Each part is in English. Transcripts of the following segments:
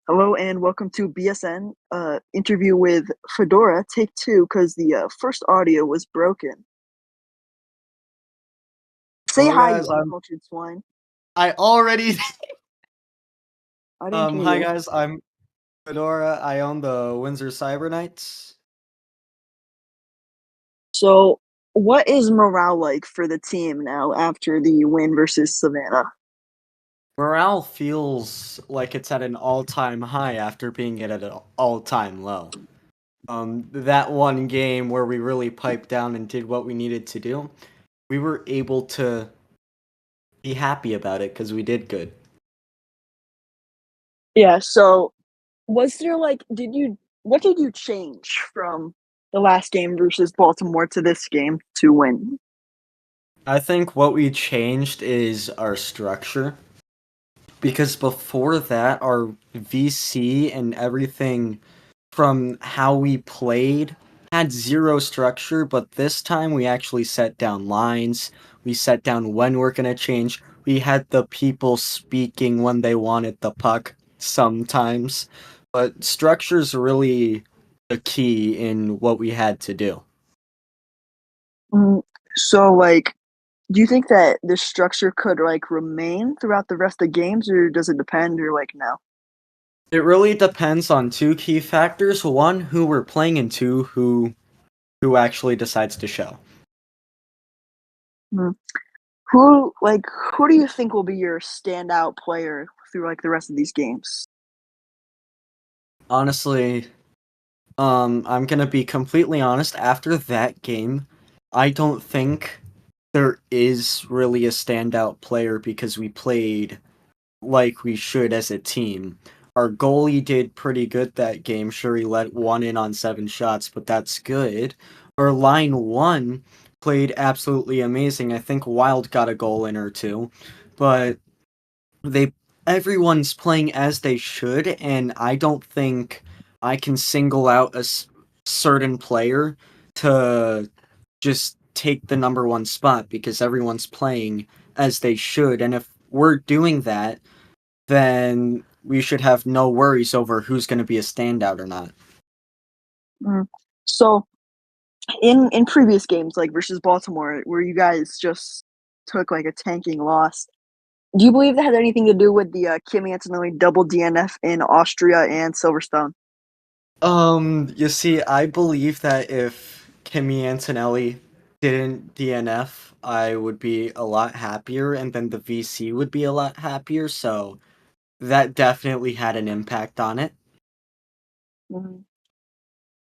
Hello and welcome to BSN interview with Fedora, take two, because the first audio was broken. Say Hello hi, guys, you I'm uncultured swine. I already I didn't hear hi you. guys, I'm Fedora. I own the Windsor Cyber Knights. So, what is morale like for the team now after the win versus Savannah? Morale feels like it's at an all-time high after being at an all-time low. That one game where we really piped down and did what we needed to do, we were able to be happy about it because we did good. Yeah, so was there what did you change from the last game versus Baltimore to this game to win? I think what we changed is our structure. Because before that, our VC and everything from how we played had zero structure, but this time we actually set down lines. We set down when we're going to change. We had the people speaking when they wanted the puck sometimes. But structure's really the key in what we had to do. Mm, So, do you think that this structure could remain throughout the rest of the games, or does it depend, or no? It really depends on two key factors. One, who we're playing, and two, who actually decides to show. Hmm. Who do you think will be your standout player through the rest of these games? Honestly, I'm gonna be completely honest. After that game, I don't think there is really a standout player because we played like we should as a team. Our goalie did pretty good that game. Sure, he let one in on 7 shots, but that's good. Our line one played absolutely amazing. I think Wild got a goal in or two, but they everyone's playing as they should, and I don't think I can single out a certain player to just take the number one spot because everyone's playing as they should. And if we're doing that, then we should have no worries over who's going to be a standout or not. Mm. So in previous games, like versus Baltimore, where you guys just took a tanking loss, do you believe that had anything to do with the Kim Antonelli double DNF in Austria and Silverstone? You see, I believe that if Kimi Antonelli didn't DNF, I would be a lot happier, and then the VC would be a lot happier, so that definitely had an impact on it. Mhm.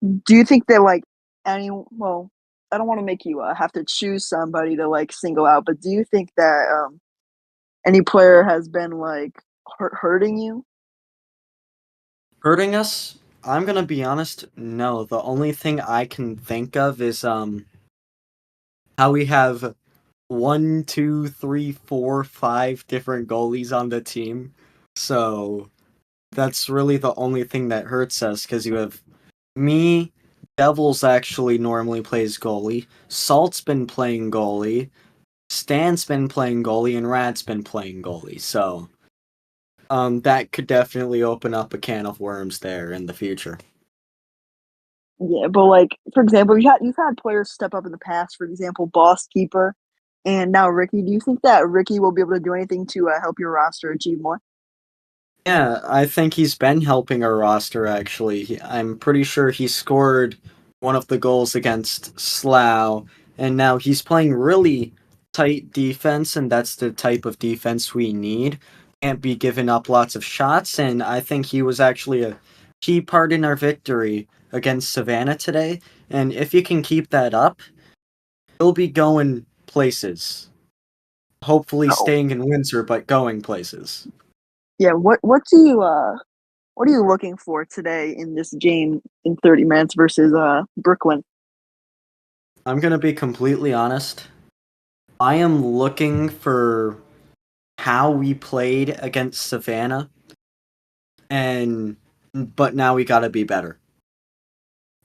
Do you think that well, I don't want to make you have to choose somebody to single out, but do you think that any player has been hurting you? Hurting us? I'm gonna be honest, no. The only thing I can think of is how we have one, two, three, four, five different goalies on the team. So that's really the only thing that hurts us because you have me, Devils actually normally plays goalie, Salt's been playing goalie, Stan's been playing goalie, and Rad's been playing goalie. So that could definitely open up a can of worms there in the future. Yeah, but for example, you've had players step up in the past. For example, Boss Keeper, and now Ricky. Do you think that Ricky will be able to do anything to help your roster achieve more? Yeah, I think he's been helping our roster actually. I'm pretty sure he scored one of the goals against Slough, and now he's playing really tight defense, and that's the type of defense we need. Can't be giving up lots of shots, and I think he was actually a key part in our victory against Savannah today. And if you can keep that up, he'll be going places. Hopefully Oh, staying in Windsor, but going places. yeah. What are you looking for today in this game in 30 minutes versus Brooklyn? I'm gonna be completely honest. I am looking for how we played against Savannah, and but now we gotta be better.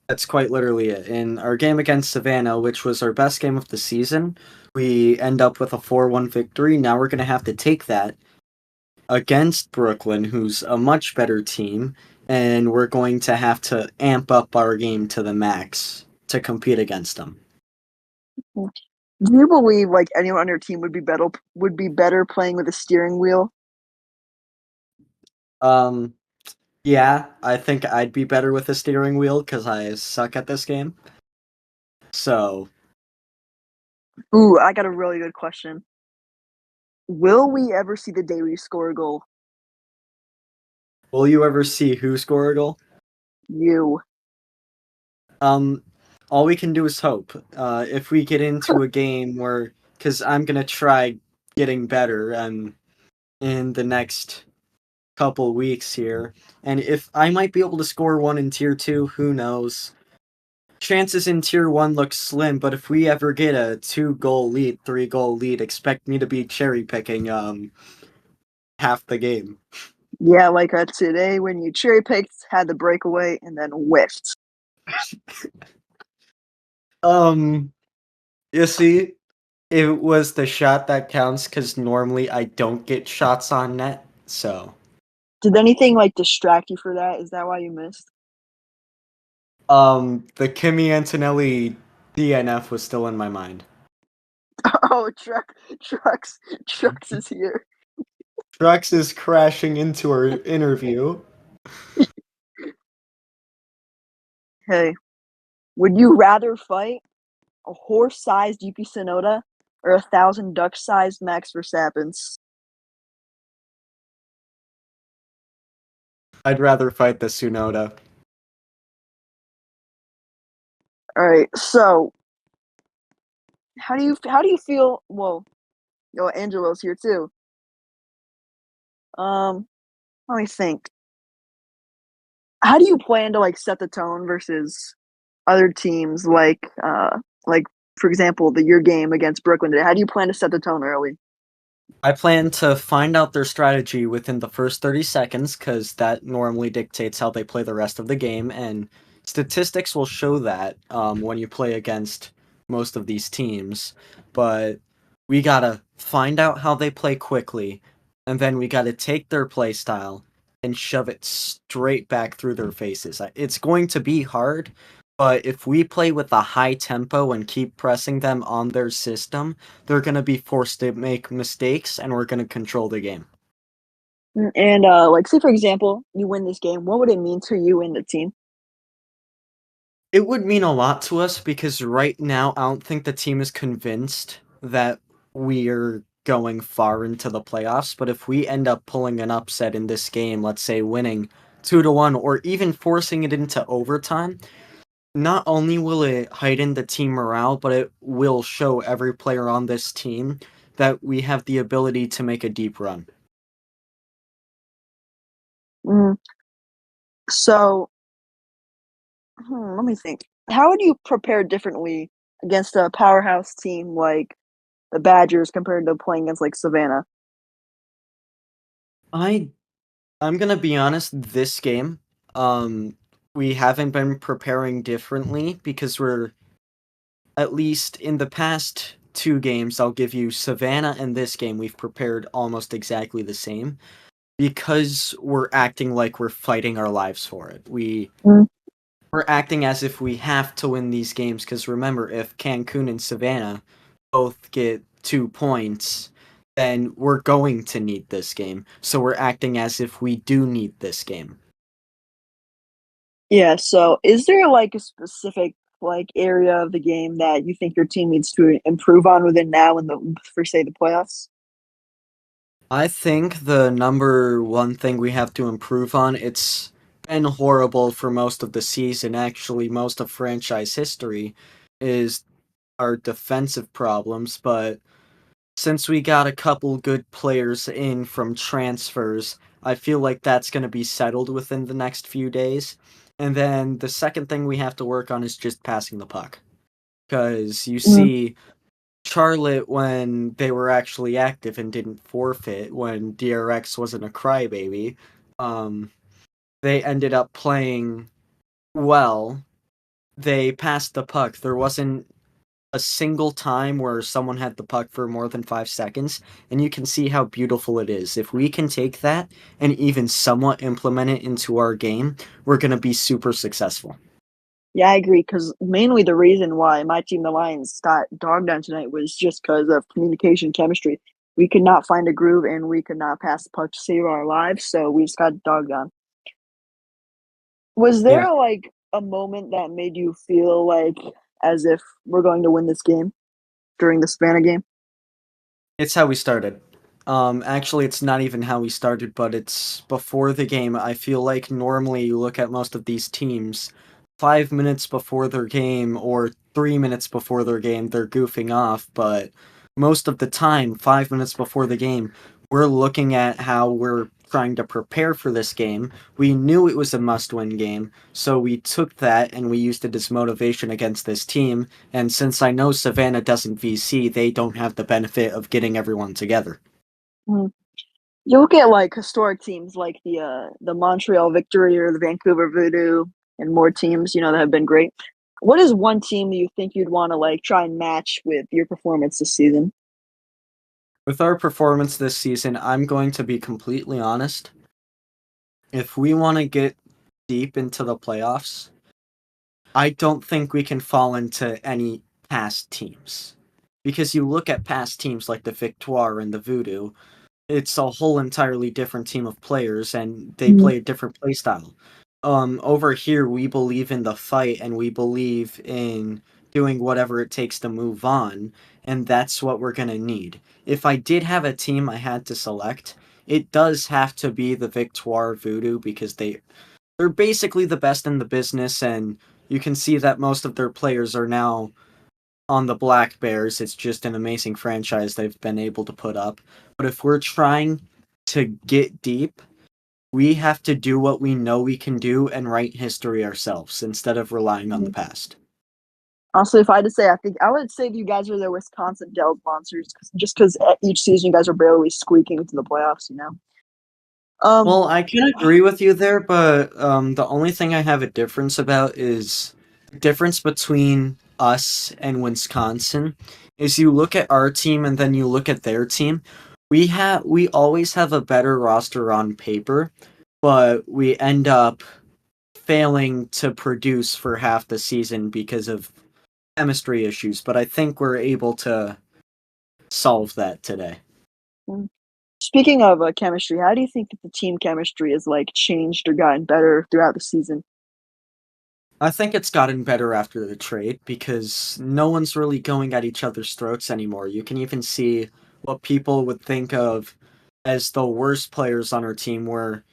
That's quite literally it. In our game against Savannah, which was our best game of the season, we end up with a 4-1 victory. Now we're gonna have to take that against Brooklyn, who's a much better team, and we're going to have to amp up our game to the max to compete against them. Do you believe like anyone on your team would be better playing with a steering wheel? Um, yeah, I think I'd be better with a steering wheel because I suck at this game. So, Ooh, I got a really good question. Will we ever see the day we score a goal? will you ever see who score a goal? You. Um, all we can do is hope. If we get into a game where, because I'm gonna try getting better, in the next couple weeks here, and if I might be able to score one in tier two, who knows? Chances in tier one look slim, but if we ever get a 2 goal lead, 3 goal lead, expect me to be cherry picking half the game. Yeah, like today when you cherry picked, had the breakaway, and then whiffed. Um, you see, it was the shot that counts because normally I don't get shots on net, so. Did anything like distract you for that? Is that why you missed? The Kimmy Antonelli DNF was still in my mind. Oh, trucks is here. Drux is crashing into our interview. Hey, would you rather fight a horse-sized Yuki Tsunoda or 1,000 duck-sized Max Verstappens? I'd rather fight the Tsunoda. All right, so how do you feel? Well, Angelo's here too. Um, let me think. How do you plan to like set the tone versus other teams like for example your game against Brooklyn today? How do you plan to set the tone early? I plan to find out their strategy within the first 30 seconds because that normally dictates how they play the rest of the game, and statistics will show that when you play against most of these teams. But we gotta find out how they play quickly, and then we gotta take their play style and shove it straight back through their faces. It's going to be hard, but if we play with a high tempo and keep pressing them on their system, they're going to be forced to make mistakes and we're going to control the game. And like say for example, you win this game, what would it mean to you and the team? It would mean a lot to us because right now I don't think the team is convinced that we're going far into the playoffs, but if we end up pulling an upset in this game, let's say winning 2-1 or even forcing it into overtime, not only will it heighten the team morale, but it will show every player on this team that we have the ability to make a deep run. Mm, so let me think. How would you prepare differently against a powerhouse team like the Badgers compared to playing against like Savannah? I I'm gonna be honest, this game, um, we haven't been preparing differently because we're at least in the past 2 games, I'll give you Savannah and this game, we've prepared almost exactly the same because we're acting like we're fighting our lives for it. Mm, We're acting as if we have to win these games because remember, if Cancun and Savannah both get 2 points, then we're going to need this game. So we're acting as if we do need this game. yeah, so is there like a specific like area of the game that you think your team needs to improve on within now and the for say the playoffs? I think the number one thing we have to improve on, it's been horrible for most of the season, actually most of franchise history, is our defensive problems, but since we got a couple good players in from transfers, I feel like that's going to be settled within the next few days. And then the second thing we have to work on is just passing the puck. Because you Mm, see, Charlotte, when they were actually active and didn't forfeit, when DRX wasn't a crybaby, um, they ended up playing well. They passed the puck. There wasn't a single time where someone had the puck for more than 5 seconds, and you can see how beautiful it is. If we can take that and even somewhat implement it into our game, we're going to be super successful. Yeah, I agree. Because mainly the reason why my team, the Lions, got dogged on tonight was just because of communication chemistry. We could not find a groove, and we could not pass the puck to save our lives, so we just got dogged on. Was Yeah, there, like, a moment that made you feel like as if we're going to win this game during the Savannah game? it's how we started. Actually, it's not even how we started, but it's before the game. I feel like normally you look at most of these teams, 5 minutes before their game or 3 minutes before their game, they're goofing off. But most of the time, 5 minutes before the game, we're looking at how we're trying to prepare for this game. We knew it was a must-win game, so we took that and we used it as motivation against this team. And since I know Savannah doesn't VC, they don't have the benefit of getting everyone together. Mhm. You look at, like, historic teams like the Montreal Victory or the Vancouver Voodoo and more teams, that have been great. What is one team that you think you'd wanna, like, try and match with your performance this season? With our performance this season, I'm going to be completely honest. If we want to get deep into the playoffs, I don't think we can fall into any past teams. Because you look at past teams like the Victoire and the Voodoo, it's a whole entirely different team of players and they Mhm, play a different play style. Over here we believe in the fight and we believe in doing whatever it takes to move on, and that's what we're gonna need. If I did have a team I had to select, it does have to be the Victoire Voodoo because they're basically the best in the business, and you can see that most of their players are now on the Black Bears. It's just an amazing franchise they've been able to put up. But if we're trying to get deep, we have to do what we know we can do and write history ourselves instead of relying on the mhm. past. Honestly, if I had to say, I think I would say that you guys are the Wisconsin Dells monsters, just because each season you guys are barely squeaking into the playoffs. Um, Well, I can agree with you there, but the only thing I have a difference about is the difference between us and Wisconsin is you look at our team and then you look at their team. We always have a better roster on paper, but we end up failing to produce for half the season because of chemistry issues. But I think we're able to solve that today. mm. Speaking of chemistry, how do you think that the team chemistry has like changed or gotten better throughout the season? I think it's gotten better after the trade because no one's really going at each other's throats anymore. You can even see what people would think of as the worst players on our team were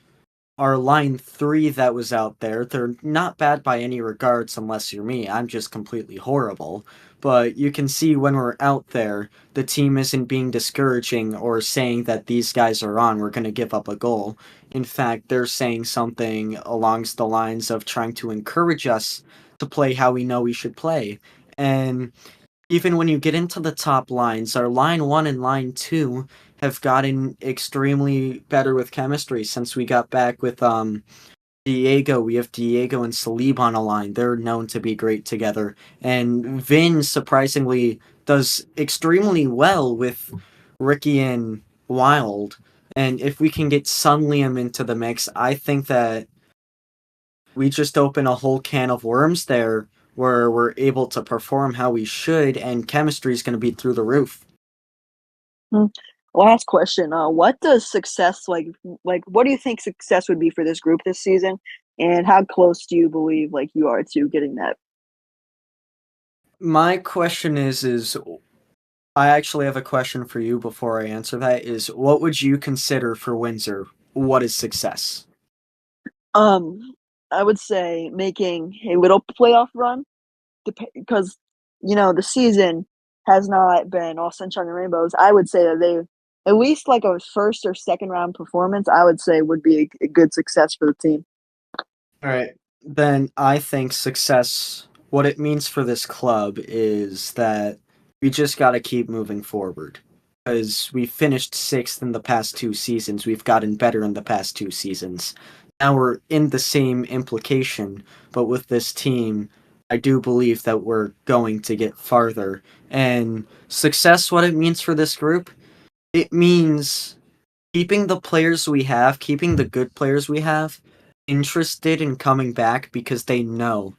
our line three that was out there. They're not bad by any regards unless you're me. I'm just completely horrible. But you can see when we're out there, the team isn't being discouraging or saying that these guys are on, we're going to give up a goal. In fact, they're saying something along the lines of trying to encourage us to play how we know we should play. And even when you get into the top lines, our line one and line two have gotten extremely better with chemistry since we got back with Diego. We have Diego and Salib on a line. They're known to be great together. And Vin surprisingly does extremely well with Ricky and Wild. And if we can get Sun Liam into the mix, I think that we just open a whole can of worms there where we're able to perform how we should, and chemistry is going to be through the roof. Hmm. Last question. What does success like? What do you think success would be for this group this season? And how close do you believe like you are to getting that? My question is I actually have a question for you before I answer that is what would you consider for Windsor? What is success? Um, I would say making a little playoff run because the season has not been all sunshine and rainbows. I would say that they at least like a first or second round performance. I would say would be a good success for the team. All right. Then I think success, what it means for this club is that we just got to keep moving forward. Because we finished sixth in the past 2 seasons. We've gotten better in the past 2 seasons. Now we're in the same implication, but with this team, I do believe that we're going to get farther. And success, what it means for this group, it means keeping the players we have, keeping the good players we have, interested in coming back because they know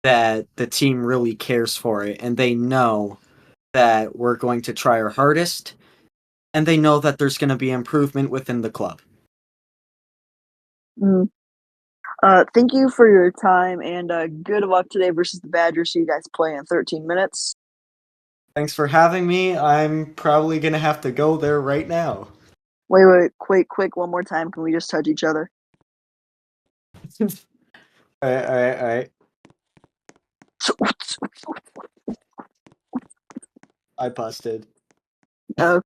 that the team really cares for it, and they know that we're going to try our hardest, and they know that there's going to be improvement within the club. Mm. Thank you for your time, and good luck today versus the Badgers. So you guys play in 13 minutes. Thanks for having me. I'm probably going to have to go there right now. Wait, quick, one more time. Can we just touch each other? All right. I busted. Uh,